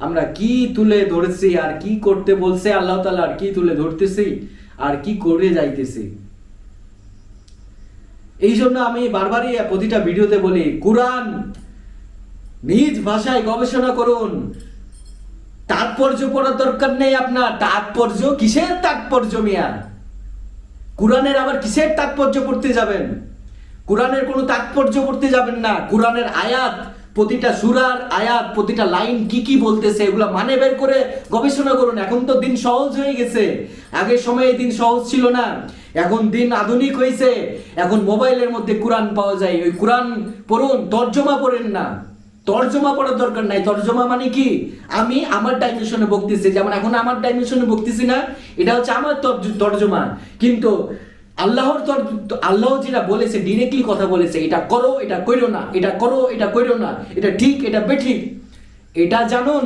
আমরা কি তুলে ধরছি আর কি করতে বলছে আল্লাহ তাআলা, আর কি তুলে ধরতেছি আর কি করে যাইতেছি। এই জন্য আমি বারবারই প্রতিটা ভিডিওতে বলি, কোরআন নিজ ভাষায় গবেষণা করুন। তাৎপর্য পড়ার দরকার নেই আপনার। তাৎপর্য কিসের তাৎপর্য মিয়া? কোরআনের আবার কিসের তাৎপর্য পড়তে যাবেন? কোরআনের কোনো তাৎপর্য পড়তে যাবেন না। কোরআনের আয়াত, প্রতিটা সূরার আয়াত, প্রতিটা লাইন কি কি বলতেছে এগুলো মানে বের করে গবেষণা করুন। এখন তো দিন সহজ হয়ে গেছে, আগের সময়ে দিন সহজ ছিল না, এখন দিন আধুনিক হয়েছে। এখন মোবাইলের মধ্যে কোরআন পাওয়া যায়, ওই কোরআন পড়ুন, তর্জমা পড়েন না। তর্জমা পড়ার দরকার নাই। তর্জমা মানে কি? আমি আমার ডাইমেনশনে বকতেছি, যেমন এখন আমার ডাইমেনশনে বকতেছি না, এটা হচ্ছে আমার তর্জমা। কিন্তু আল্লাহ যেটা বলেছে, ডিরেক্টলি কথা বলেছে, এটা করো এটা কইরো না, এটা করো এটা কইরো না, এটা ঠিক এটা বেঠিক, এটা জানুন।